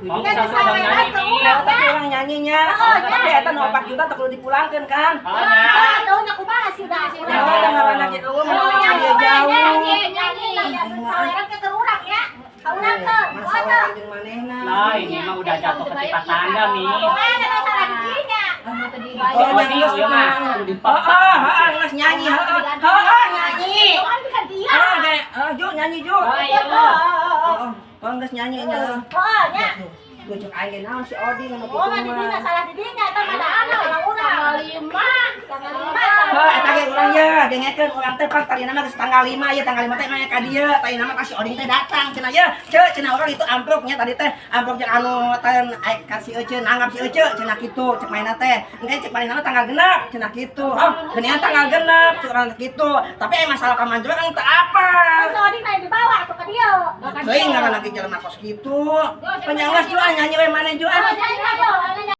Kan bisa wewe tuh. Tapi orang nyanyinya. Tapi eta nu 4 juta teu kudu dipulangkeun kan. Tuh nya kumaha sih udah. Udah ngaranna kitu menang dia jauh. Nyanyi. Saweran ke urang ya. Urang teh. Masalah jeung manehna. Nah, ini mah udah jatuh ke tipe tangga nih. Ada masalah dinya. Oh, ini iya mah. Heeh, geus nyanyi. Heeh, nyanyi. Kan bisa dia. Ju nyanyi Ju. Geus nyanyi nya. Oh, nya. Gue cek aing naon si Odi ngono kitu Oh, mah di dinya salah di dinya teh ada anak urang. Tanggal 5. Eta ge urang ye, dengekeun urang teh pas tarina mah geus tanggal 5 ya, tanggal 5 teh mah ka dieu, tarina mah si Oding teh datang cenah ye. Ceu cenah urang itu amplopnya tadi teh, amplop jeung anu teh kasih euceun, nanggap si euceun cenah kitu, cek mainna teh. Engke cek mainna tanggal genep cenah kitu. Oh, geuningan tanggal genep cek urang kitu. Tapi masalah kamanjur kan teu apa. Si Oding teh dibawa tuh ka dieu. Teuing ngaran lagi jelema kos kitu. Penyangas juga nyanyi we maneh juga